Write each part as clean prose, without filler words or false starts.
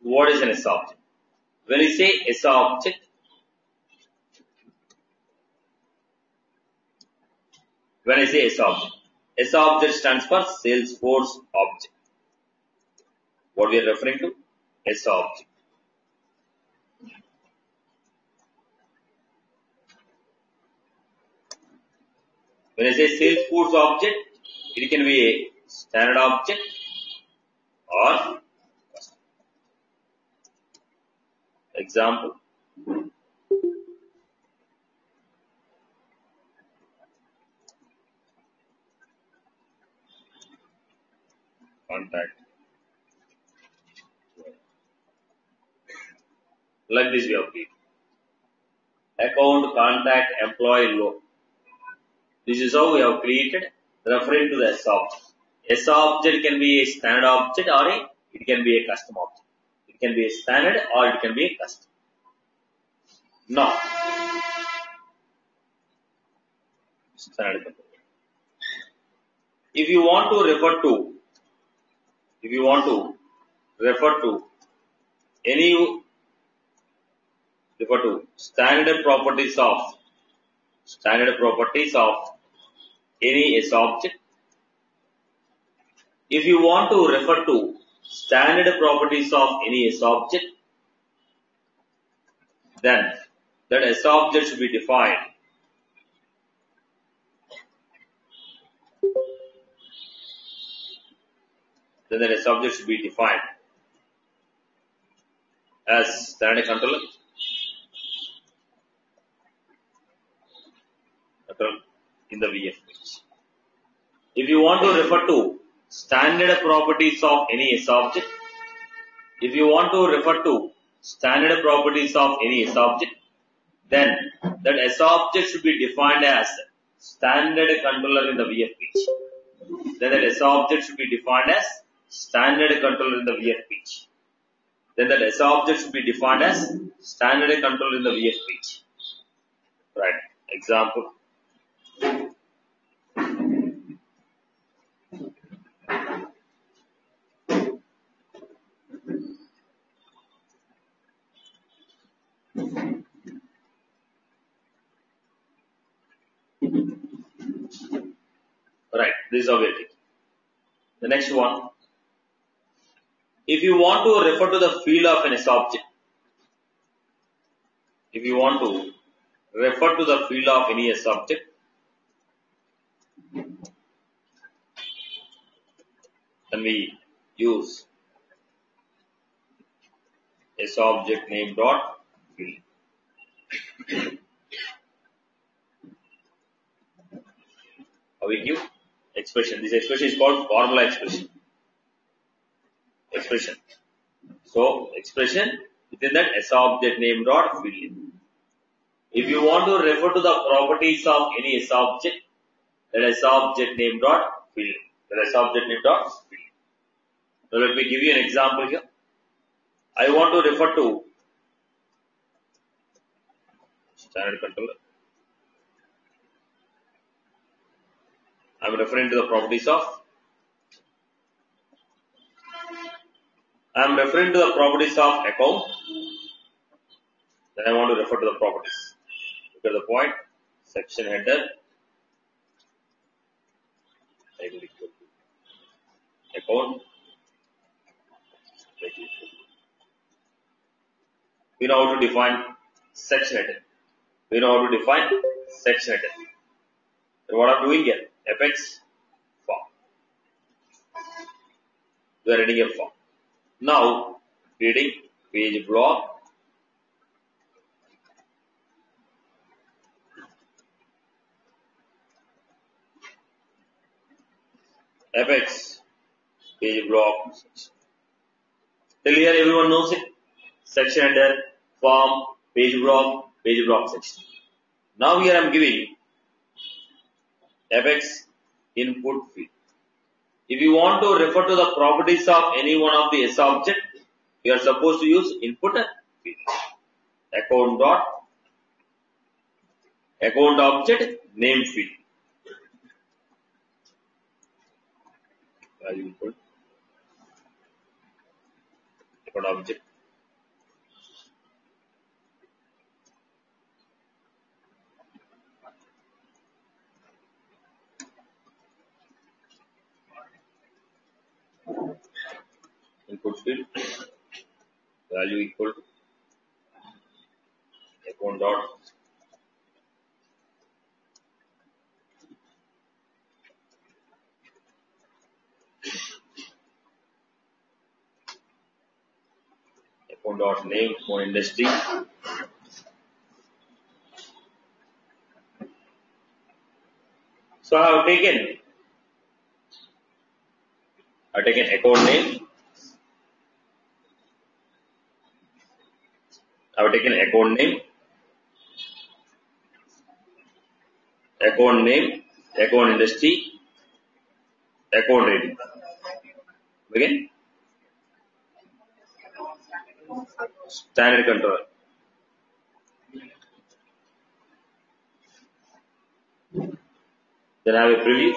What is an S object? When you say S object, when I say S object stands for Salesforce object. What we are referring to? S object. When I say Salesforce object, it can be a standard object or custom. Example. Contact. Like this we have created. Account, contact, employee, loan. This is how we have created referring to the S object. S object can be a standard object or it can be a custom object. It can be a standard or it can be a custom. Now, standard. If you want to refer to standard properties of any S object. If you want to refer to standard properties of any S object, then that S object should be defined as standard controller in the VF page. If you want to refer to standard properties of any S object, then that S object should be defined as standard controller in the VF page. Right. Example. Right. This is how we are taking. The next one. If you want to refer to the field of an S object, any S object, then we use S object name dot field. How we give expression. This expression is called formula expression. So expression within that S object name dot field. If you want to refer to the properties of any S object, that S object name dot field. Now let me give you an example here. I want to refer to standard controller. I am referring to the properties of account. Then I want to refer to the properties. Look at the point. Section header. Account. We know how to define section header. Then what I'm doing here? Fx form. We are reading a form. Now, reading page block. Fx page block. Till here everyone knows it. Section header, form, page block section. Now here I am giving Fx input field. If you want to refer to the properties of any one of the S object, you are supposed to use input field. Account object name field. Value input. Account object input field value equal to account dot name for industry. So I have taken account name. I have taken account name, account industry, account rating. Again, standard controller. Then I have a preview.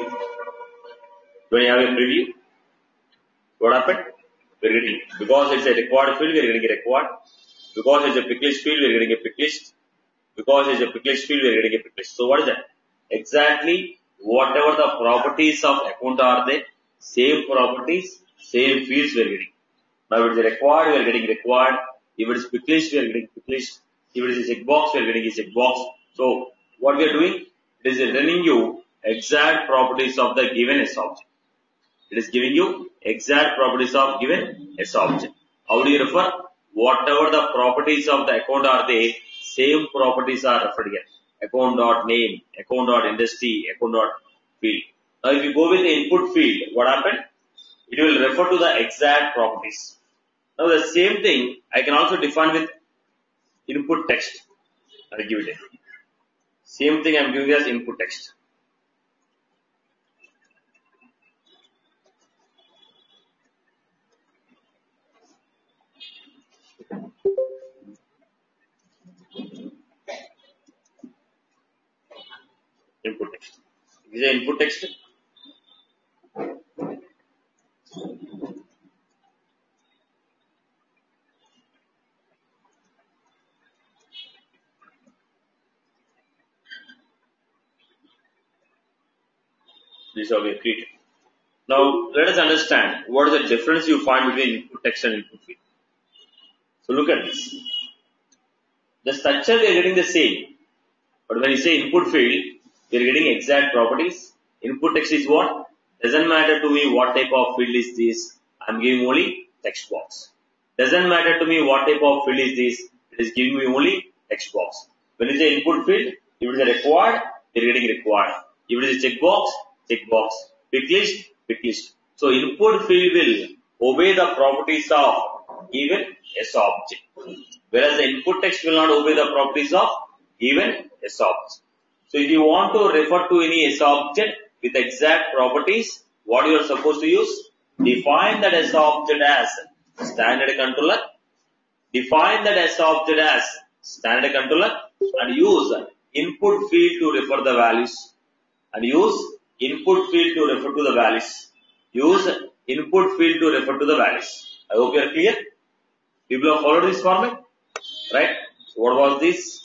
When you have a preview, what happened? We're getting, because it's a required field, we're getting a required. Because it's a pick list field, we're getting a pick list. Because it's a pick list field, we're getting a pick list. So what is that? Exactly whatever the properties of account are there, same properties, same fields we're getting. Now if it is required, we're getting required. If it is pick list, we're getting pick list. If it is a checkbox, we're getting a checkbox. So what we are doing? It is running you exact properties of the given S object. It is giving you exact properties of given S object. How do you refer? Whatever the properties of the account are there, same properties are referred here. Account dot name, account dot industry, account dot field. Now if you go with the input field, what happened? It will refer to the exact properties. Now the same thing I can also define with input text. I will give it a. Same thing I am giving as input text. Input text. This is input text. This is how we are treated. Now let us understand what is the difference you find between input text and input field. So look at this. The structure we are getting the same, but when you say input field, we are getting exact properties. Input text is what? Doesn't matter to me what type of field is this. I am giving only text box. Doesn't matter to me what type of field is this. It is giving me only text box. When you say input field, if it is a required, we are getting required. If it is a checkbox, checkbox. Pick list. So input field will obey the properties of given S object. Whereas the input text will not obey the properties of given S object. So if you want to refer to any S object with exact properties, what you are supposed to use? Define that S object as standard controller. Define that S object as standard controller and use input field to refer the values. And use input field to refer to the values. Use input field to refer to the values. I hope you are clear. People have followed this format, right? So what was this?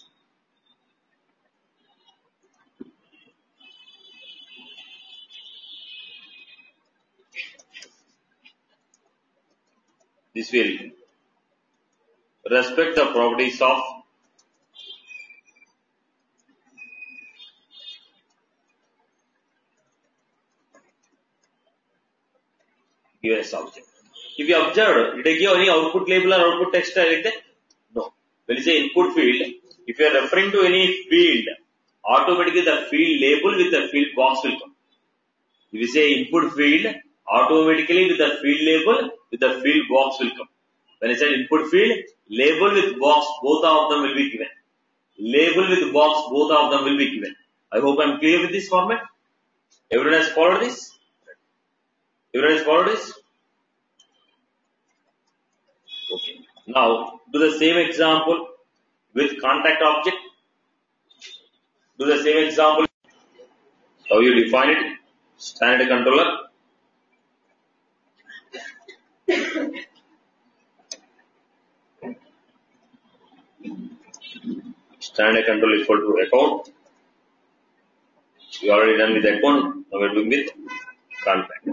This will respect the properties of given S object. If you observe, did I give any output label or output text like that? No. When you say input field, if you are referring to any field, automatically the field label with the field box will come. If you say input field, automatically with the field label with the field box will come. When I said input field, label with box, both of them will be given. Label with box, both of them will be given. I hope I am clear with this format. Everyone has followed this? Everyone has followed this? Okay. Now, do the same example with contact object. Do the same example. How you define it? Standard controller. Standard control equal to account. We already done with account. Now we are doing with contact.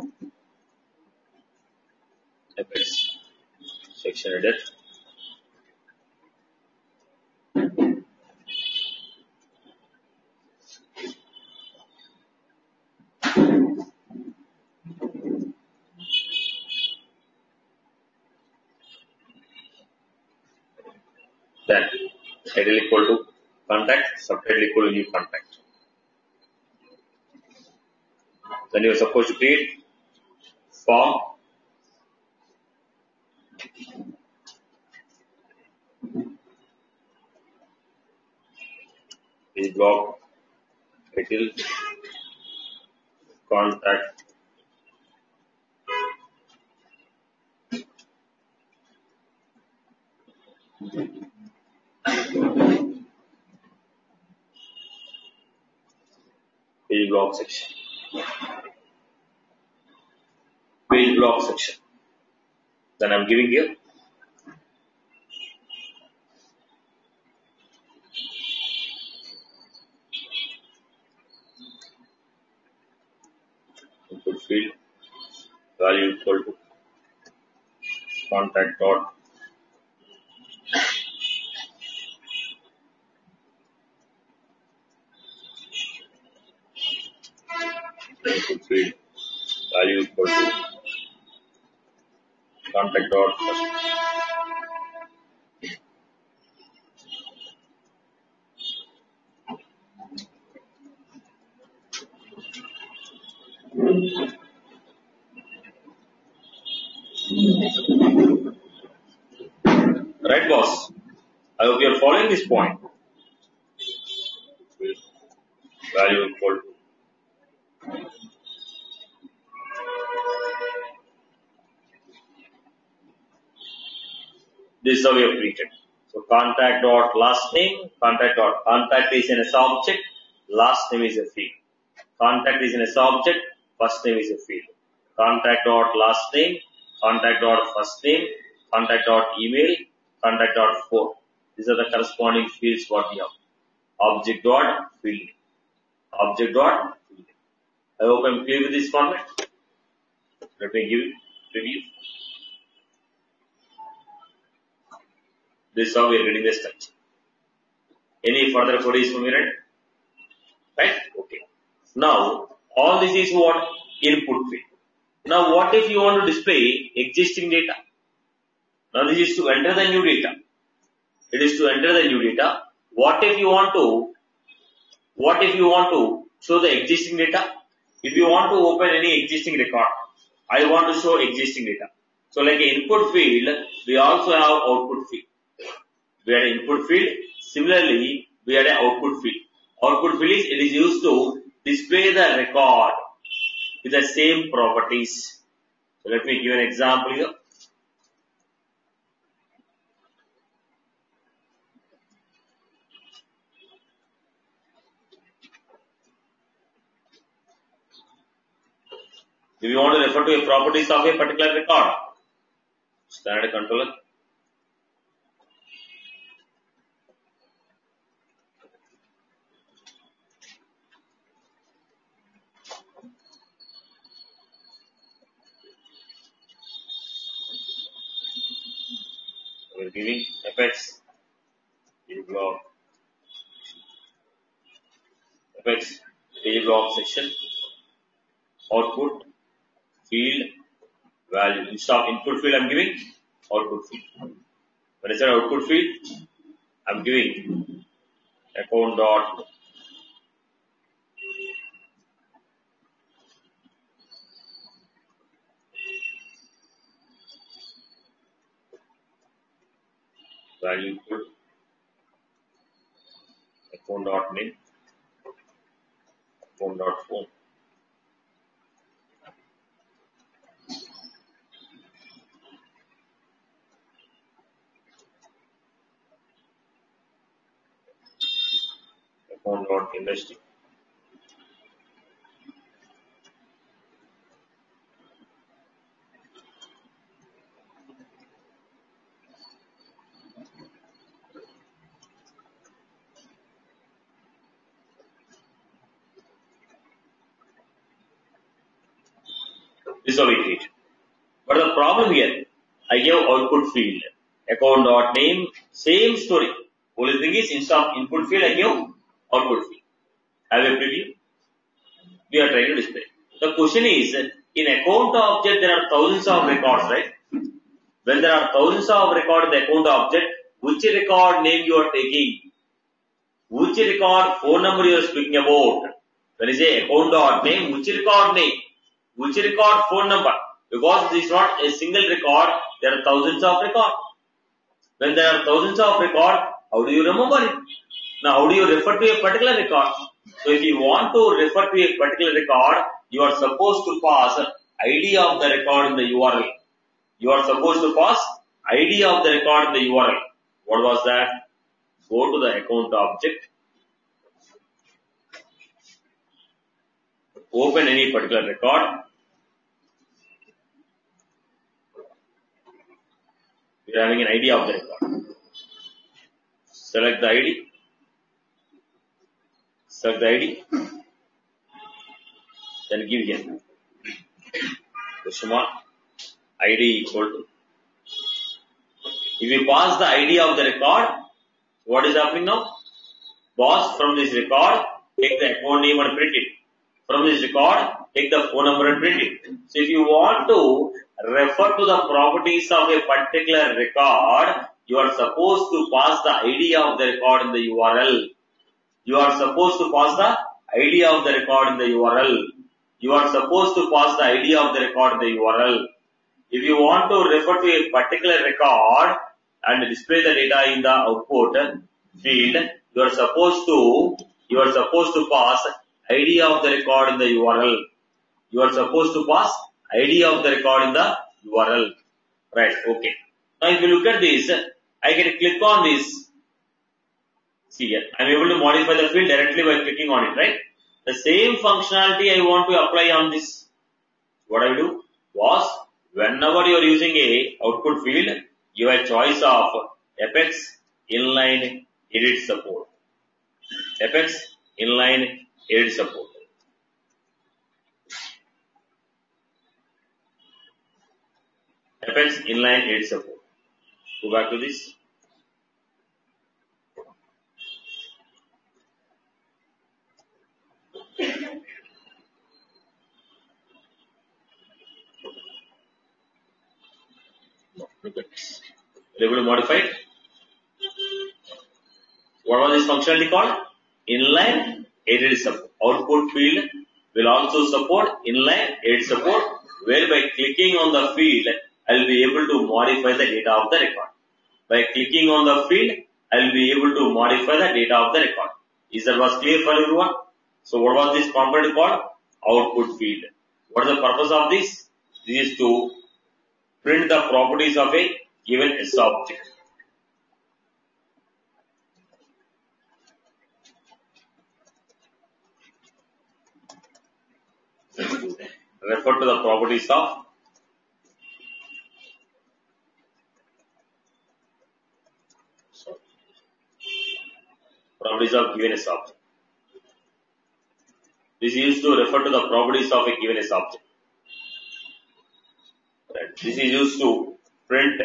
Effects. section edit. Then title equal to contact, subtitle equal to new contact. Then you are supposed to create form, page block, title, contact, page block section. Page block section. Then I'm giving you input field value equal to contact dot input field value equal to contact dot right, boss. I hope you are following this point. Value equal to this is how we have treated. So contact dot last name, contact is in a subject, last name is a field. Contact is in a subject, first name is a field. Contact dot last name, contact dot first name, contact dot email, contact dot phone. These are the corresponding fields what we have. Object dot field. Object dot field. I hope I'm clear with this format. Let me give review. This is how we are getting the structure. Any further queries from your end? Right? Okay. Now, all this is what? Input field. Now, what if you want to display existing data? Now, this is to enter the new data. It is to enter the new data. What if you want to show the existing data? If you want to open any existing record, I want to show existing data. So, like an input field, we also have output field. We had an input field. Similarly, we had an output field. Output field is used to display the record with the same properties. So let me give an example here. If you want to refer to a properties of a particular record, standard controller. We're giving effects, page block section, output field value. Instead of input field, I'm giving output field. When I said output field, I'm giving account dot value equal account dot name, account dot phone. Account dot industry. This is how we create. But the problem here, I gave output field, account dot name, same story. Only thing is instead of input field, I gave output field. Have a preview. We are trying to display. The question is, in account object there are thousands of records, right? When there are thousands of records in the account object, which record name you are taking? Which record phone number you are speaking about? When you say account dot name, which record name? Which record phone number? Because this is not a single record, there are thousands of records. When there are thousands of records, how do you remember it? Now, how do you refer to a particular record? So, if you want to refer to a particular record, you are supposed to pass ID of the record in the URL. You are supposed to pass ID of the record in the URL. What was that? Go to the account object. Open any particular record. We are having an ID of the record. Select the ID. Select the ID. Then give here. Question mark. ID equal to. If you pass the ID of the record, what is happening now? Boss, from this record, take the account name and print it. From this record, take the phone number and print it. So if you want to refer to the properties of a particular record, you are supposed to pass the ID of the record in the URL. You are supposed to pass the ID of the record in the URL. You are supposed to pass the ID of the record in the URL. If you want to refer to a particular record and display the data in the output field, you are supposed to pass ID of the record in the URL. You are supposed to pass ID of the record in the URL. Right, okay. Now if you look at this, I can click on this. See here, I am able to modify the field directly by clicking on it, right? The same functionality I want to apply on this. What I do was, whenever you are using a output field, you have a choice of Apex, Inline, Edit Support. Apex, Inline, Edit Support. Apex, Inline, Edit Support. Go back to this. Look at this. Able to modify it. What was this functionality called? Inline edit support. Output field will also support inline edit support, whereby clicking on the field, I will be able to modify the data of the record. By clicking on the field, I will be able to modify the data of the record. Is that was clear for everyone? So what was this component called? Output field. What is the purpose of this? This is to print the properties of a given S object. Refer to the properties of given S object. This is used to refer to the properties of a given S object. Right. This is used to print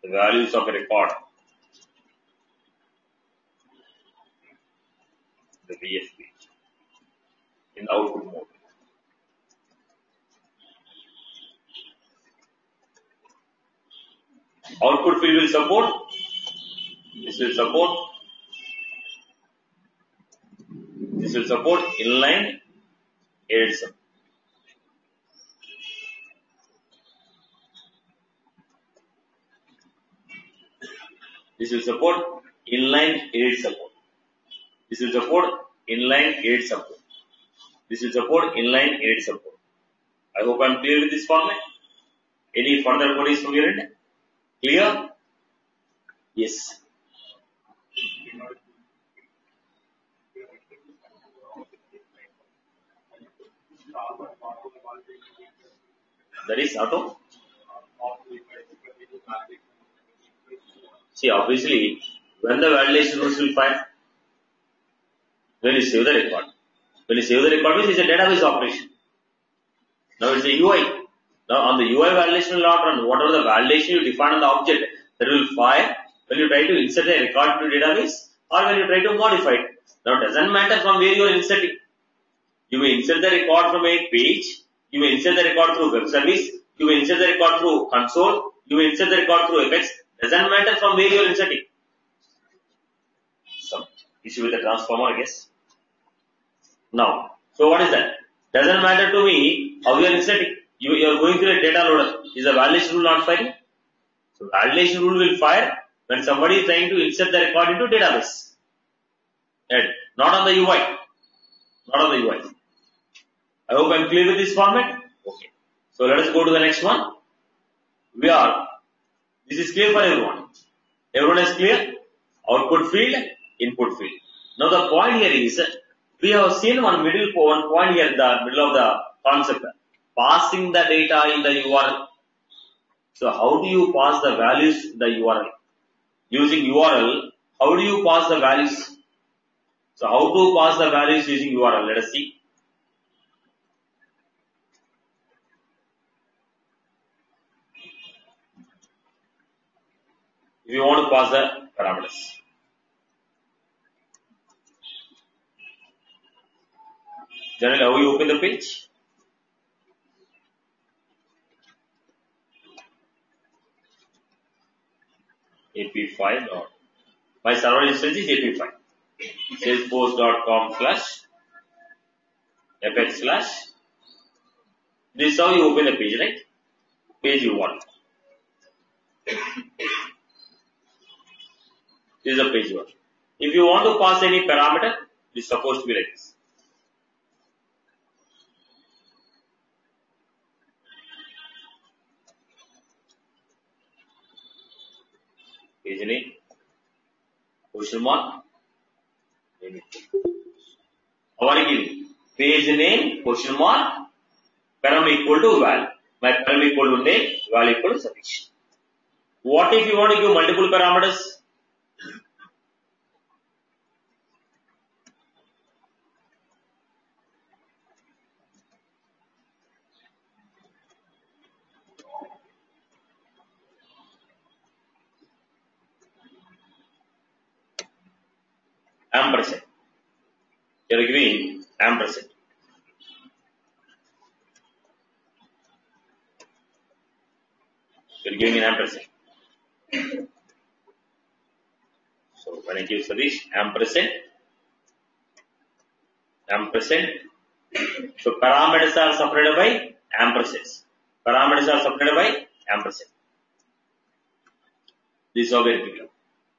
the values of a record. The VFP in the output mode. Output field will support. This will support. This will support inline edit support. This will support inline edit support. This will support inline edit support. This will support inline edit support. I hope I am clear with this format. Any further queries from your end? Clear? Yes. That is auto. See, obviously, when the validation rules will fire, when you save the record. When you save the record, means it's a database operation. Now it's a UI. Now on the UI validation will not run. Whatever the validation you define on the object, that will fire when you try to insert a record to database or when you try to modify it. Now it doesn't matter from where you are inserting. You may insert the record from a page, you may insert the record through web service, you may insert the record through console, you may insert the record through Apex. Doesn't matter from where you are inserting. Some issue with the transformer, I guess. Now, so what is that? Doesn't matter to me how you are inserting. You are going through a data loader. Is the validation rule not firing? So validation rule will fire when somebody is trying to insert the record into database. Right? Not on the UI. Not on the UI. I hope I am clear with this format. Okay. So let us go to the next one. This is clear for everyone. Everyone is clear? Output field, input field. Now the point here is, we have seen one point here in the middle of the concept. Passing the data in the URL. So how do you pass the values in the URL? Using URL, how do you pass the values? So how to pass the values using URL? Let us see. If you want to pass the parameters. Generally, how you open the page? AP5. My server instance is AP5. Salesforce.com/apex/. This is how you open the page, right? Page you want. This is the page you want. If you want to pass any parameter, it is supposed to be like this. Page name, question mark, page name, question mark, param equal to val. My param equal to name, val equal to Satish. What if you want to give multiple parameters? Ampersand. You are giving ampersand. You are giving an ampersand. So when I give Satish ampersand. So parameters are separated by ampersands. Parameters are separated by ampersand. This is how we are.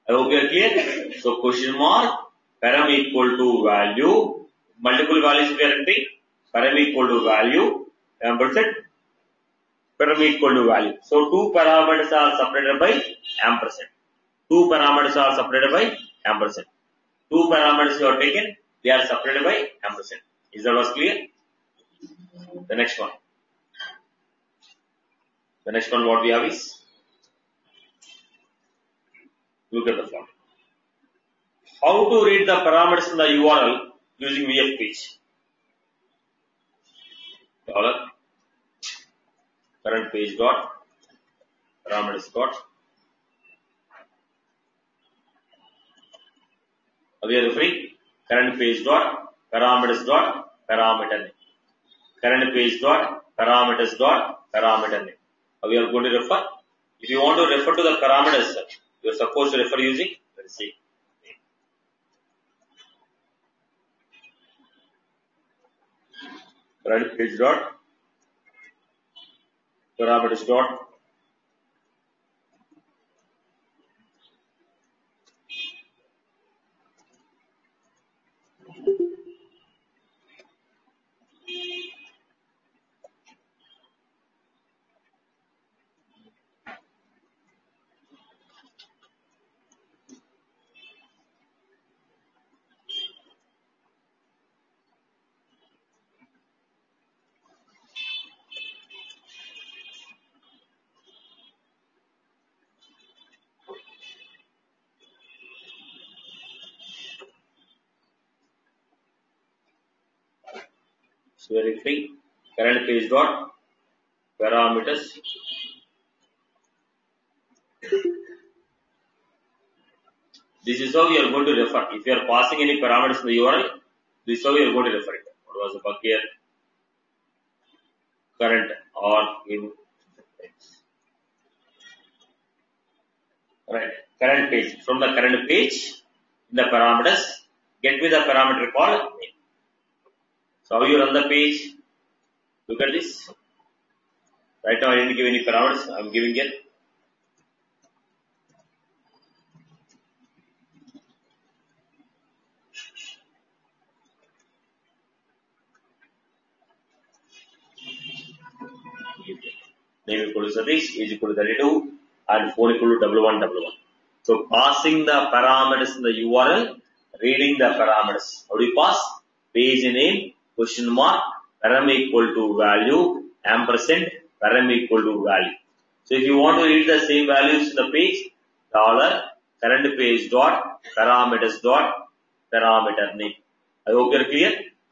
I hope you are clear. So question mark, param equal to value, multiple values we are entering, param equal to value, ampersand, param equal to value. So two parameters are separated by ampersand. Two parameters are separated by ampersand. Two parameters you are taken, they are separated by ampersand. Is that was clear? The next one. The next one what we have is, look at the form. How to read the parameters in the URL using VF page? Current page dot parameters dot. We are referring current page dot parameters dot parameter name. Current page dot parameters dot parameter name. We are going to refer. If you want to refer to the parameters, you are supposed to refer using, let's see. Current page dot parameters dot so we are referring current page dot parameters this is how you are going to refer. If you are passing any parameters in the URL, this is how you are going to refer it. What was the bug here? Current or in right current page. From the current page, the parameters get me the parameter called name. So how you run the page? Look at this. Right now I didn't give any parameters. I am giving it. Name equal to Satish, age equal to 32, and phone equal to 1111. So passing the parameters in the URL, reading the parameters. How do you pass? Page name, question mark, param equal to value, ampersand, param equal to value. So if you want to read the same values in the page, dollar, current page dot, parameters dot, parameter name. I hope you are clear.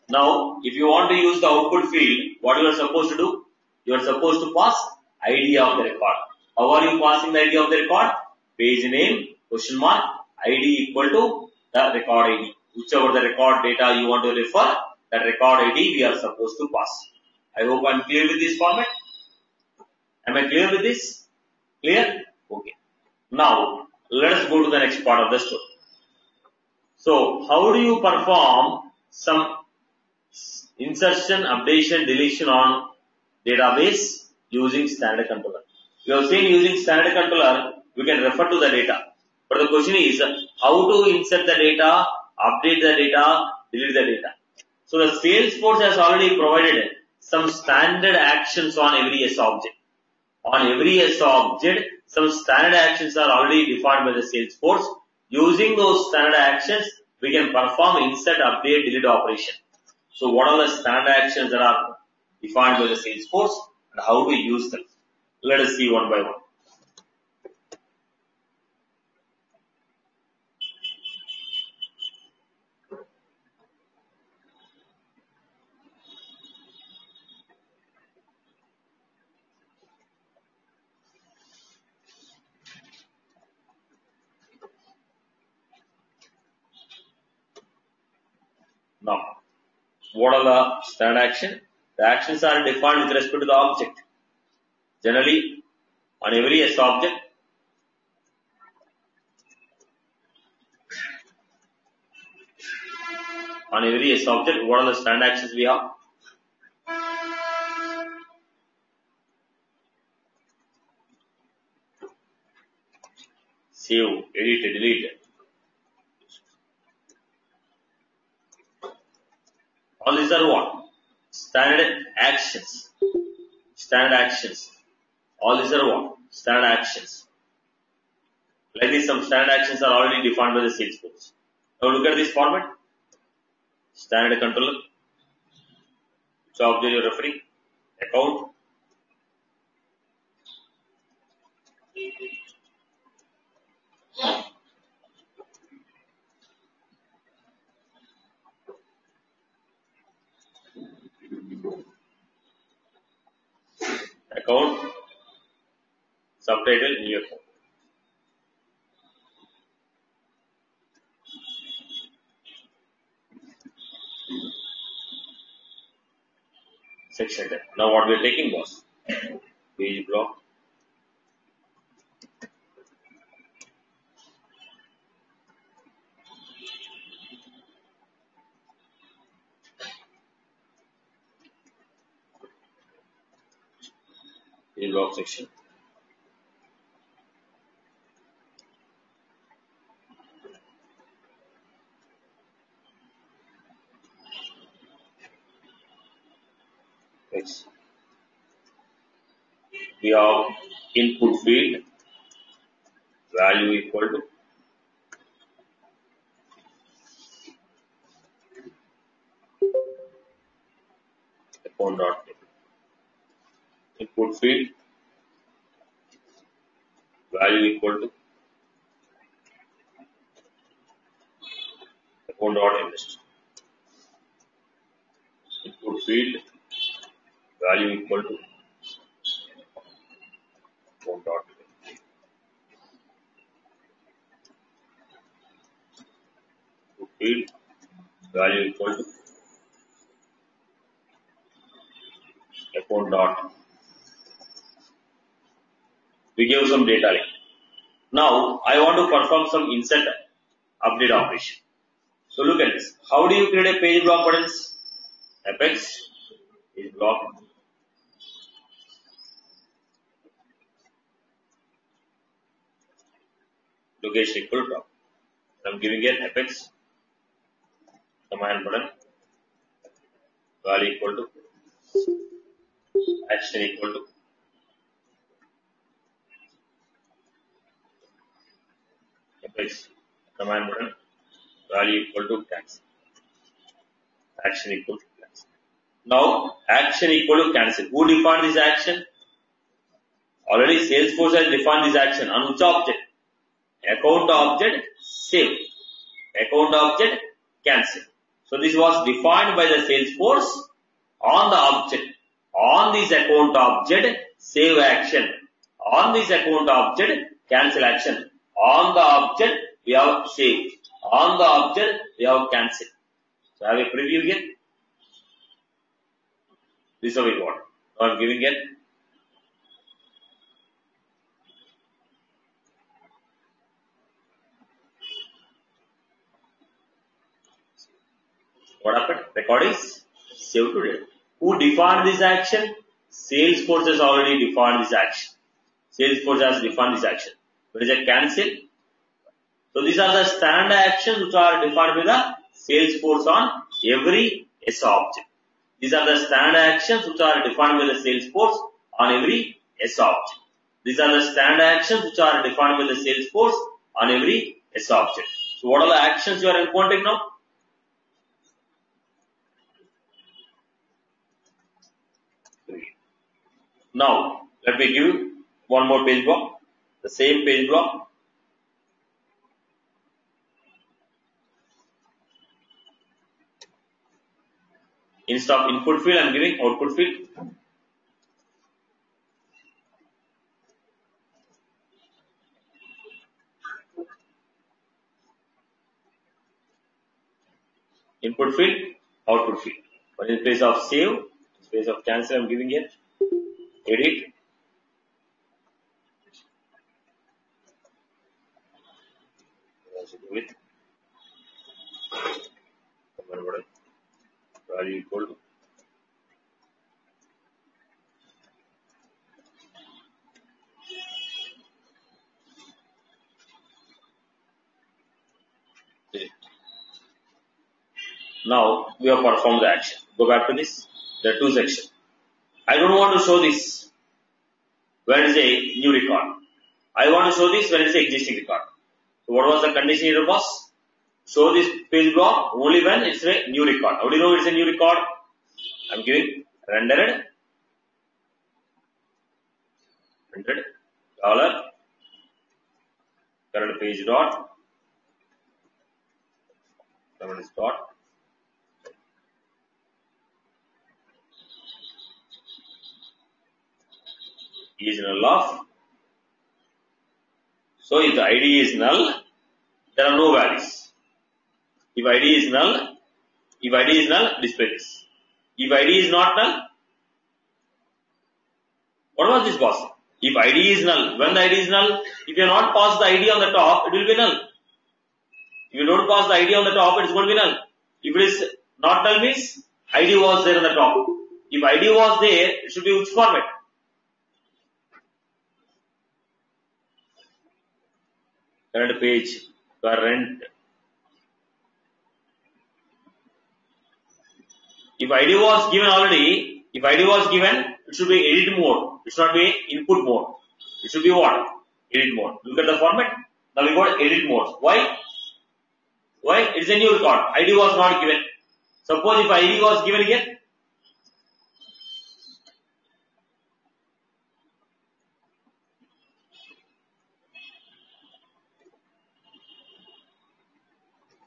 Now, if you want to use the output field, what you are supposed to do? You are supposed to pass ID of the record. How are you passing the ID of the record? Page name, question mark, ID equal to the record ID. Whichever the record data you want to refer, that record ID we are supposed to pass. I hope I am clear with this format. Am I clear with this? Clear? Okay. Now, let us go to the next part of the story. So, how do you perform some insertion, updation, deletion on database using standard controller? You have seen using standard controller, we can refer to the data. But the question is, how to insert the data, update the data, delete the data. So the Salesforce has already provided some standard actions on every S object. On every S object, some standard actions are already defined by the Salesforce. Using those standard actions, we can perform insert, update, delete operation. So what are the standard actions that are defined by the Salesforce and how to use them? Let us see one by one. Now, what are the standard actions? The actions are defined with respect to the object. Generally, on every S object, what are the standard actions we have? Save, edit, delete. All these are what? Standard actions. Standard actions. All these are what? Standard actions. Like this, some standard actions are already defined by the Salesforce. Now look at this format. Standard controller. Which object you are referring? Account. Account. Subtitle, new account. Section. Now what we are taking was page block. Page block section. Next. We have input field value equal to account dot name. Input field value equal to account dot invest. Input field value equal to field value equal to account dot. We gave some data like. Now I want to perform some insert update operation. So look at this. How do you create a page block buttons? Apex page block. Location equal to. I'm giving an apex command button value equal to action equal to apex command button value equal to cancel. Action equal to cancel. Now action equal to cancel. Who defined this action? Already Salesforce has defined this action on which object? Account object save. Account object cancel. So this was defined by the Salesforce on the object. On this account object save action. On this account object cancel action. On the object we have save. On the object we have cancel. So I have a preview here. This is how we got. Now I am giving it. What happened? Record is saved today. Who defined this action? Salesforce has already defined this action. Salesforce has defined this action. What is a cancel? So these are the standard actions which are defined by the Salesforce on every S object. These are the standard actions which are defined by the Salesforce on every S object. These are the standard actions which are defined by the Salesforce on every S object. So what are the actions you are encountering now? Now, let me give you one more page block, the same page block. Instead of input field, I am giving output field. Input field, output field. But in place of save, in place of cancel, I am giving here. Edit. With value equal to now we have performed the action. Go back to this. There are two sections. I don't want to show this when it is a new record. I want to show this when it is an existing record. So what was the condition here was? Show this page block only when it's a new record. How do you know it's a new record? I'm giving rendered dollar current page dot current is dot is null of. So if the ID is null, there are no values. If ID is null, display this. If ID is not null, what was this boss? If ID is null, when the ID is null, if you have not passed the ID on the top, it will be null. If you don't pass the ID on the top, it is going to be null. If it is not null means ID was there on the top. If ID was there, it should be which format? Current page, current. If ID was given already, it should be edit mode. It should not be input mode. It should be what? Edit mode. Look at the format. Now we got edit mode. Why? Why? It's a new record. ID was not given. Suppose if ID was given here.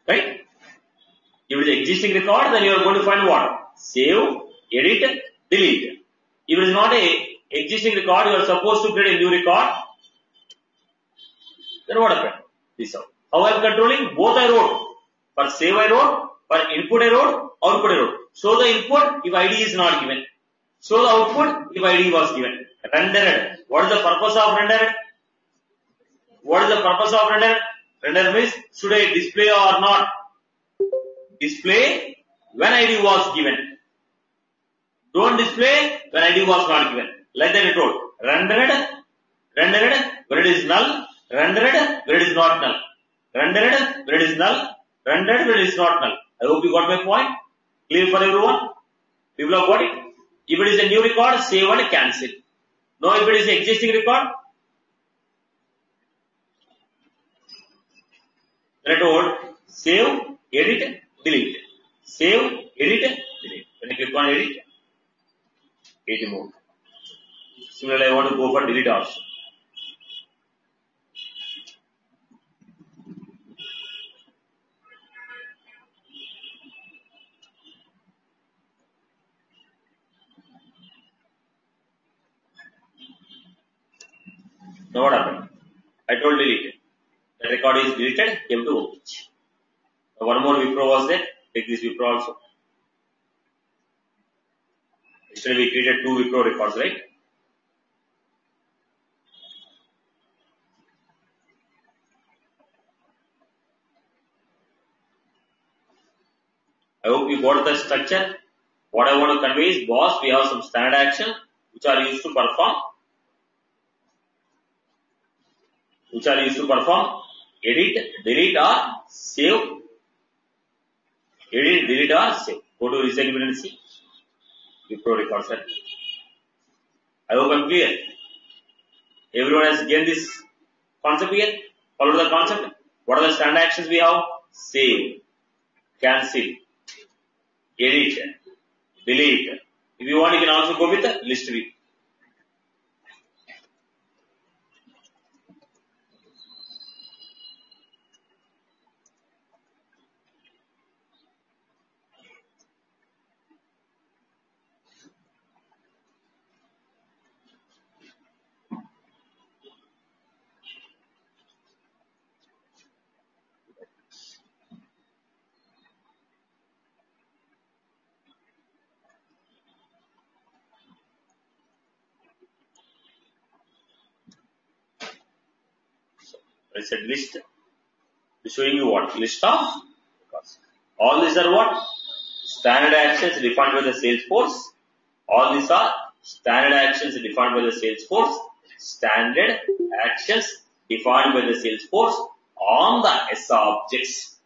Right? If it is existing record, then you are going to find what? Save, edit, delete. If it is not a existing record, you are supposed to create a new record. Then what happened? This how I am controlling? Both I wrote. For save I wrote, for input I wrote, output I wrote. Show the input if ID is not given. Show the output if ID was given. Rendered. What is the purpose of rendered? What is the purpose of rendered? Rendered means should I display or not? Display when ID was given. Don't display when ID was not given. Like that it wrote. Rendered when it is null. Rendered when it is not null. Rendered when it is null. Rendered when it is not null. I hope you got my point. Clear for everyone? People have got it. If it is a new record, save and cancel. Now if it is an existing record, then I told save, edit, delete. Save, edit, delete. When you click on edit, it moved. Similarly, I want to go for delete also. Now what happened? I told delete. The record is deleted, came to homepage. Now one more Wipro was there. Take this Wipro also. Yesterday we created 2 Wipro records, right? I hope you got the structure. What I want to convey is, boss, we have some standard action which are used to perform edit, delete or save. Edit, delete or save. Go to recycle and see. Wipro records. I hope I'm clear. Everyone has gained this concept here. Follow the concept. What are the standard actions we have? Save, cancel, edit, delete. If you want, you can also go with the list view. I said list. Showing you what? List of records. All these are what? Standard actions defined by the Salesforce. All these are standard actions defined by the Salesforce. Standard actions defined by the Salesforce on the S objects.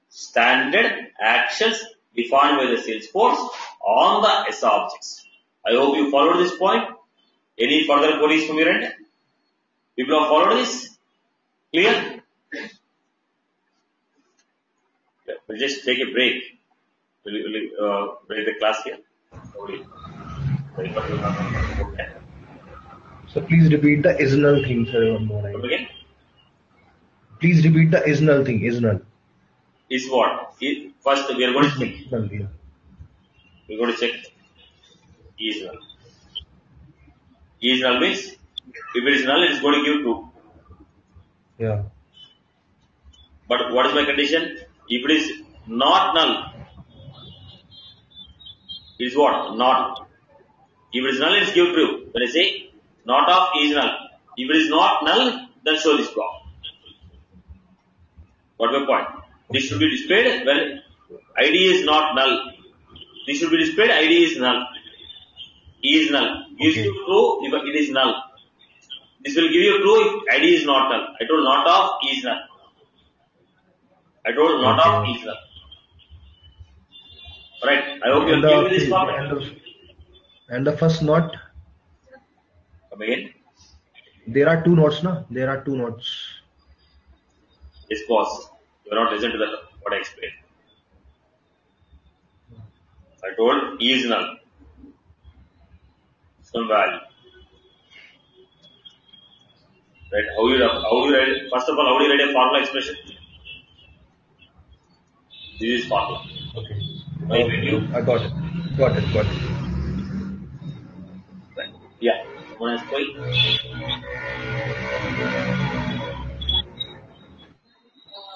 Standard actions defined by the Salesforce on the S objects. I hope you followed this point. Any further queries from your end? People have followed this? Clear? We'll just take a break. We'll break the class here. So please repeat the is null thing, sir, one more time. Again? Please repeat the is null thing. Is null. Is what? First we are going to check. We're going to check is null. Is null means if it is null, it is going to give true. Yeah. But what is my condition? If it is not null, it is what? Not. If it is null, it is give true. When I say not of is null. If it is not null, then show this block. What my point? This should be displayed when ID is not null. This should be displayed ID is null. E is null. Gives you true if it is null. This will give you true if ID is not null. I told not of is null. I told not of is null. Right. I hope you will give me this comment. And the first not. Come again. There are 2 notes, na? There are 2 notes. Yes, boss. You are not listening to that. What I explained. I told E is null. Some value. Right? How do you write it? First of all, how do you write a formula expression? This is formula. Okay. I got it. Got it. Right. Yeah. One is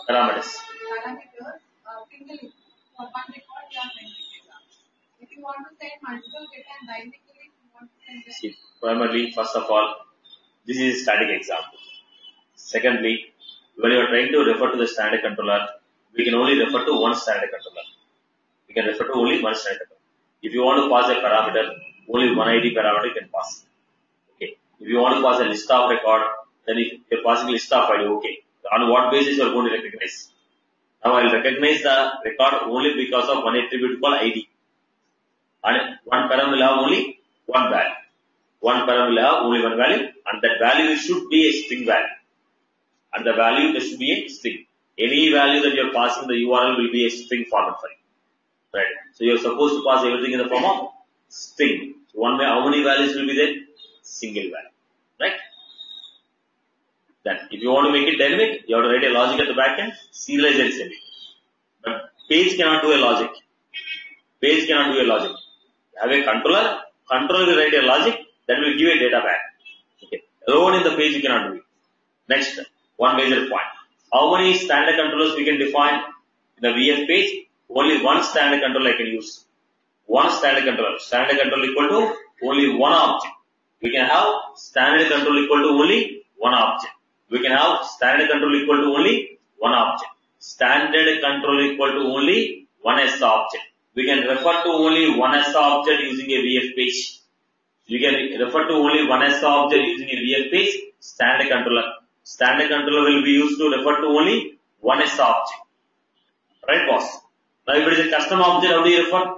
parameters. send multiple data and dynamically want to send them? See, primarily, first of all, this is a static example. Secondly, when you are trying to refer to the standard controller, we can only refer to one standard controller. We can refer to only one standard controller. If you want to pass a parameter, only one ID parameter you can pass. Okay. If you want to pass a list of record, then if you're passing list of ID, okay. On what basis you are going to recognize? Now I will recognize the record only because of one attribute called ID. And one param will have only one value. One param will have only one value, and that value should be a string value. And the value there should be a string. Any value that you are passing, the URL will be a string format for you. Right. So you are supposed to pass everything in the form of string. So one way, how many values will be there? Single value. Right. Then, if you want to make it dynamic, you have to write a logic at the back end, serialize and send it. But page cannot do a logic. Page cannot do a logic. You have a controller, controller will write a logic that will give a data back. Okay. Alone in the page you cannot do it. Next, one major point. How many standard controllers we can define in the VF page? Only one standard controller I can use. One standard controller. Standard controller equal to only one object. We can have standard control equal to only one object. We can have standard control equal to only one object. Standard control equal to only one S object. We can refer to only one S object using a VF page. You can refer to only one S object using a VF page. Standard controller. Standard controller will be used to refer to only one S object. Right, boss? Now, if it is a custom object, how do you refer?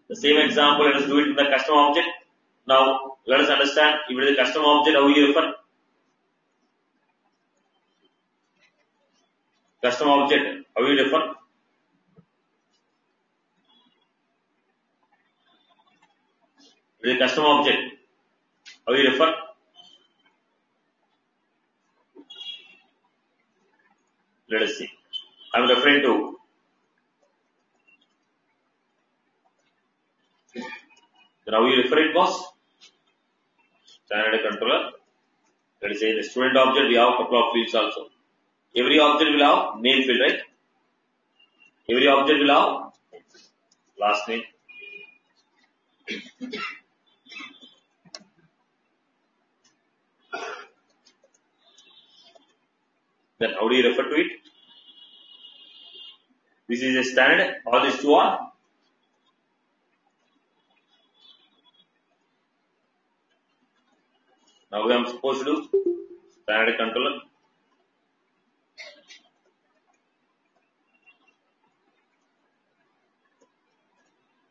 The same example, let us do it in the custom object. Now, let us understand, if it is a custom object, how you refer? Custom object, how you refer? If it is a custom object, how you refer? Let us see. I am referring to then how you refer it, boss? Standard controller. Let us say the student object, we have a couple of fields also. Every object will have name field, right? Every object will have last name. Then how do you refer to it? This is a standard, all these two are. Now we are supposed to do standard controller.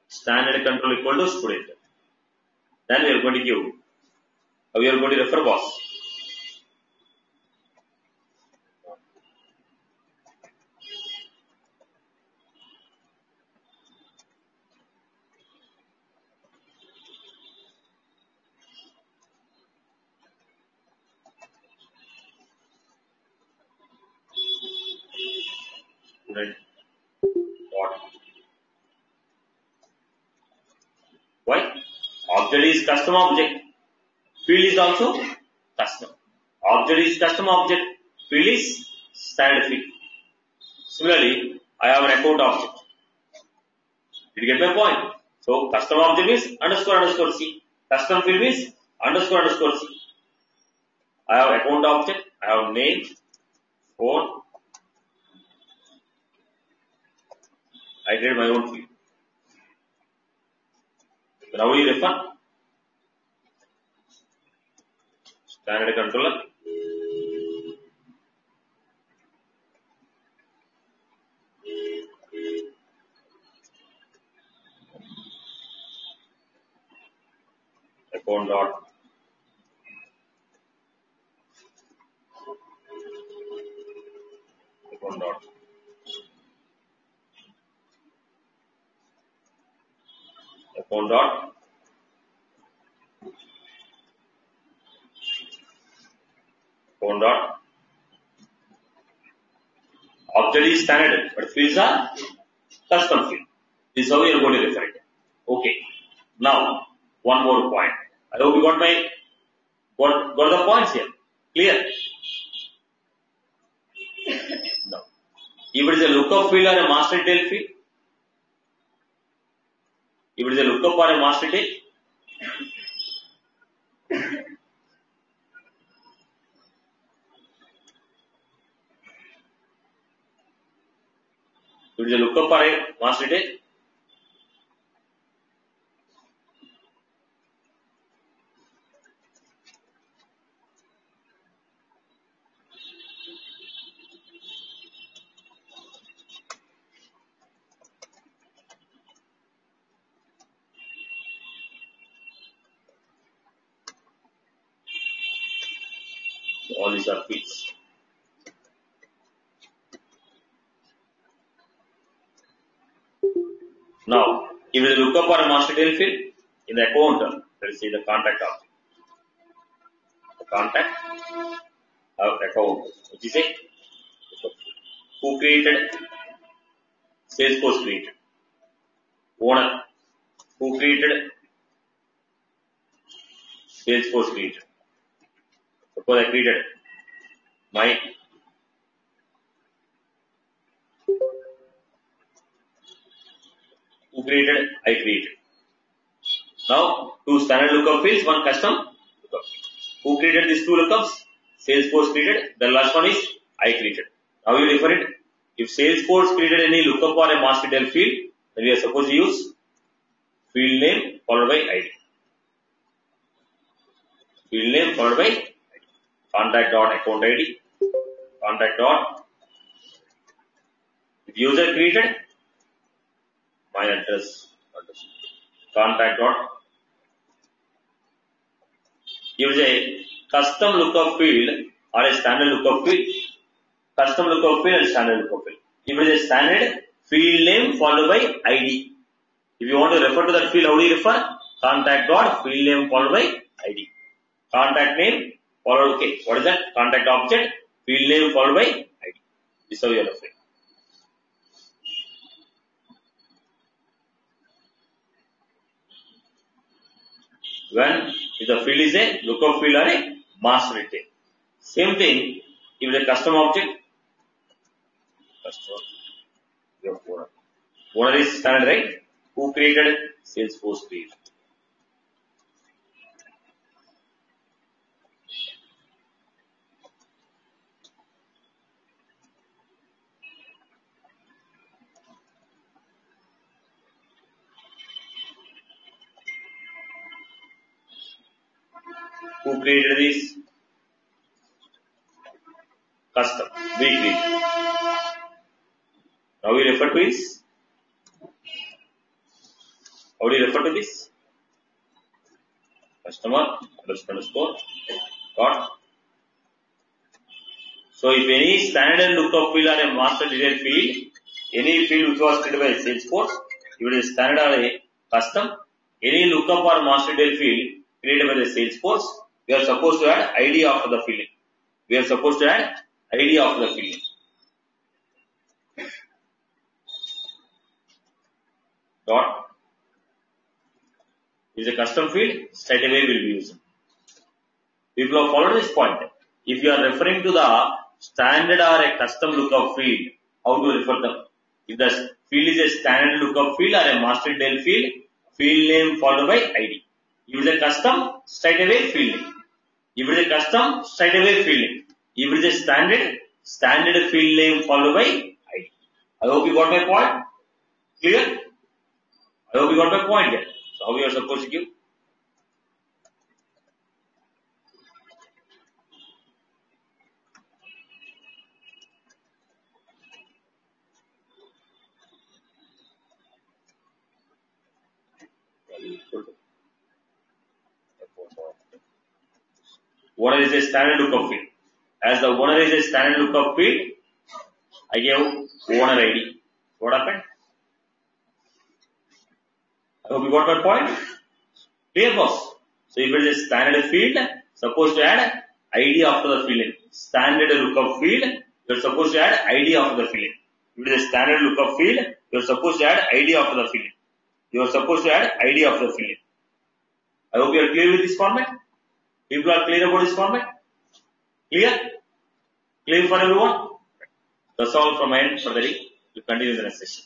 Standard control equal to student. Then we are going to give. How we are going to refer, boss? Student. What? Why? Object is custom object. Field is also custom. Object is custom object. Field is standard field. Similarly, I have an account object. Did you get my point? So, custom object is underscore C. Custom field is underscore C. I have account object. I have name, phone. I create my own field. Then how will you refer? Standard controller. Account dot. Account dot. Account dot. Account dot. Object is standard, but fields are custom field. This is how we are going to refer it. Okay. Now, one more point. I hope you got the points here. Clear? Now, if it is a lookup field or a master detail field, If it is a lookup or a master detail, if it is a lookup or a master detail, so all these are fields. Now, if it is a lookup or a master detail field, in the account, let us see the contact object. The contact of account, which is a who created, Salesforce created. Owner, who created, Salesforce created. Suppose I created my who created, I created. Now, two standard lookup fields, one custom lookup. Who created these two lookups? Salesforce created. The last one is I created. Now you refer it. If Salesforce created any lookup or a master detail field, then we are supposed to use field name followed by ID. Field name followed by ID. Contact dot account ID. Contact dot. If user created, my address. Contact dot. Use a custom lookup field or a standard lookup field. Custom lookup field and standard lookup field. If it is a standard, field name followed by ID. If you want to refer to that field, how do you refer? Contact dot field name followed by ID. Contact name followed, okay, what is that? Contact object, field name followed by ID. This is how you are referring. When if the field is a lookup field or a master detail. Same thing, if the custom object, your owner. Owner is standard, right? Who created? Salesforce created. Who created this? Custom. We created. Now we refer to this. How do you refer to this? Customer underscore dot. So if any standard lookup field or a master detail field, any field which was created by Salesforce, if it is standard or a custom, any lookup or master detail field created by the Salesforce, we are supposed to add ID after the field. We are supposed to add ID after the field. Dot is a custom field, straight away will be used. People have followed this point. If you are referring to the standard or a custom lookup field, how to refer them? If the field is a standard lookup field or a master detail field, field name followed by ID. If it is a custom, straight away field name. If it is a custom, straight away field name. If it is a standard field name followed by ID. I hope you got my point. Clear? I hope you got my point here. So how we are supposed to give? Owner is a standard lookup field. As the owner is a standard lookup field, I gave owner ID. What happened? I hope you got my point. Clear, boss? So if it is a standard field, supposed to add ID after the field. Standard lookup field, you are supposed to add ID after the field. If it is a standard lookup field, you are supposed to add ID after the field. You are supposed to add ID after the field. I hope you are clear with this format. People are clear about this format? Clear? Clear for everyone? That's all from my end for the day. We'll continue the next session.